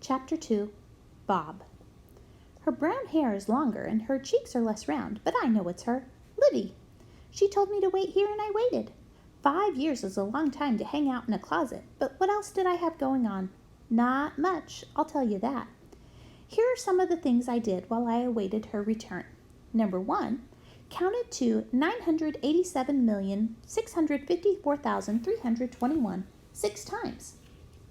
Chapter 2. Bob. Her brown hair is longer and her cheeks are less round, but I know it's her. Livy. She told me to wait here and I waited. 5 years is a long time to hang out in a closet, but what else did I have going on? Not much, I'll tell you that. Here are some of the things I did while I awaited her return. Number 1. Counted to 987,654,321 6 times.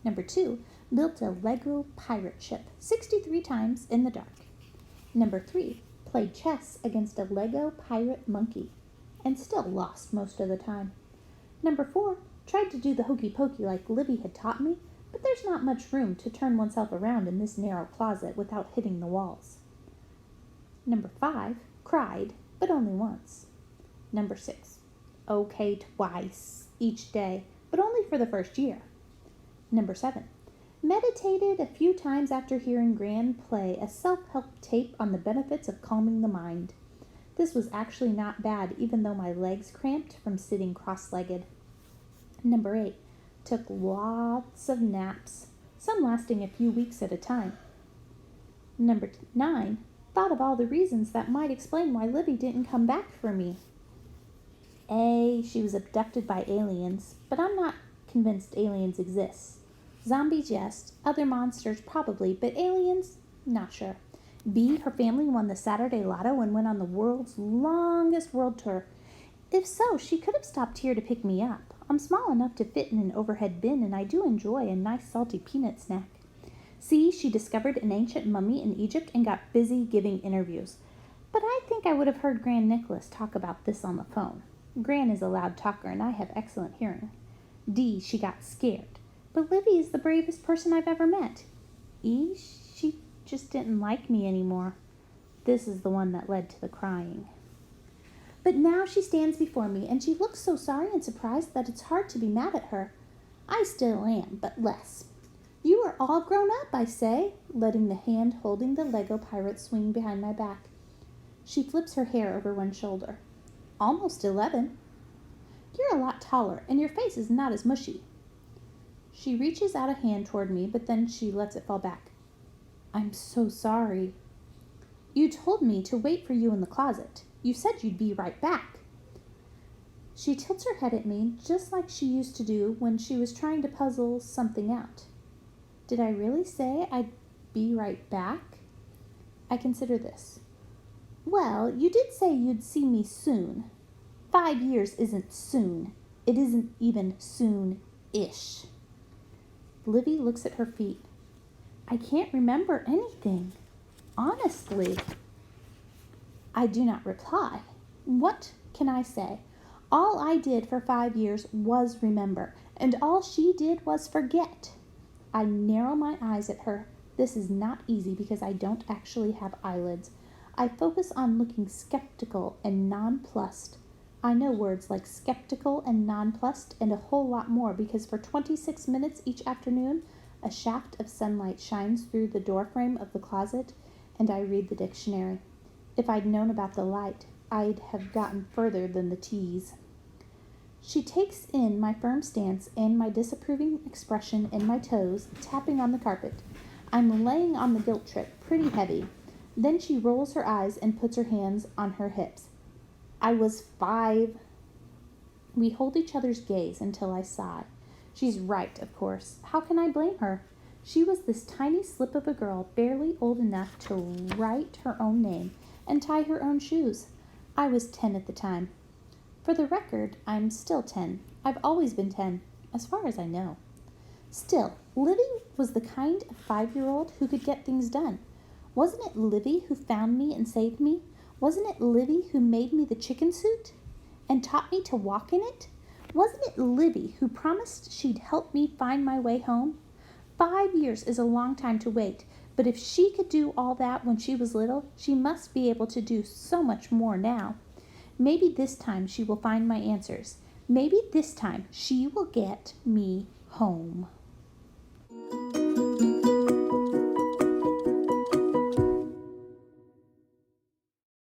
Number 2. Built a Lego pirate ship 63 times in the dark. Number 3. Played chess against a Lego pirate monkey and still lost most of the time. Number 4. Tried to do the hokey pokey like Livy had taught me, but there's not much room to turn oneself around in this narrow closet without hitting the walls. Number 5. Cried, but only once. Number 6. Okay twice each day, but only for the first year. Number 7. Meditated a few times after hearing Gran play a self-help tape on the benefits of calming the mind. This was actually not bad, even though my legs cramped from sitting cross-legged. Number 8. Took lots of naps, some lasting a few weeks at a time. Number 9. Thought of all the reasons that might explain why Livy didn't come back for me. She was abducted by aliens, but I'm not convinced aliens exist. Zombies, yes. Other monsters, probably. But aliens? Not sure. B. Her family won the Saturday Lotto and went on the world's longest world tour. If so, she could have stopped here to pick me up. I'm small enough to fit in an overhead bin, and I do enjoy a nice salty peanut snack. C. She discovered an ancient mummy in Egypt and got busy giving interviews. But I think I would have heard Gran Nicholas talk about this on the phone. Gran is a loud talker, and I have excellent hearing. D. She got scared. But Livy is the bravest person I've ever met. E. She just didn't like me anymore. This is the one that led to the crying. But now she stands before me, and she looks so sorry and surprised that it's hard to be mad at her. I still am, but less. You are all grown up, I say, letting the hand holding the Lego pirate swing behind my back. She flips her hair over one shoulder. Almost 11. You're a lot taller, and your face is not as mushy. She reaches out a hand toward me, but then she lets it fall back. I'm so sorry. You told me to wait for you in the closet. You said you'd be right back. She tilts her head at me, just like she used to do when she was trying to puzzle something out. Did I really say I'd be right back? I consider this. Well, you did say you'd see me soon. 5 years isn't soon. It isn't even soon-ish. Livy looks at her feet. I can't remember anything. Honestly. I do not reply. What can I say? All I did for 5 years was remember, and all she did was forget. I narrow my eyes at her. This is not easy because I don't actually have eyelids. I focus on looking skeptical and nonplussed. I know words like skeptical and nonplussed and a whole lot more because for 26 minutes each afternoon, a shaft of sunlight shines through the doorframe of the closet and I read the dictionary. If I'd known about the light, I'd have gotten further than the T's. She takes in my firm stance and my disapproving expression in my toes, tapping on the carpet. I'm laying on the guilt trip, pretty heavy. Then she rolls her eyes and puts her hands on her hips. I was 5. We hold each other's gaze until I sigh. She's right, of course. How can I blame her? She was this tiny slip of a girl, barely old enough to write her own name and tie her own shoes. I was 10 at the time. For the record, I'm still 10. I've always been 10, as far as I know. Still, Livy was the kind of 5-year-old who could get things done. Wasn't it Livy who found me and saved me? Wasn't it Livy who made me the chicken suit and taught me to walk in it? Wasn't it Livy who promised she'd help me find my way home? 5 years is a long time to wait, but if she could do all that when she was little, she must be able to do so much more now. Maybe this time she will find my answers. Maybe this time she will get me home.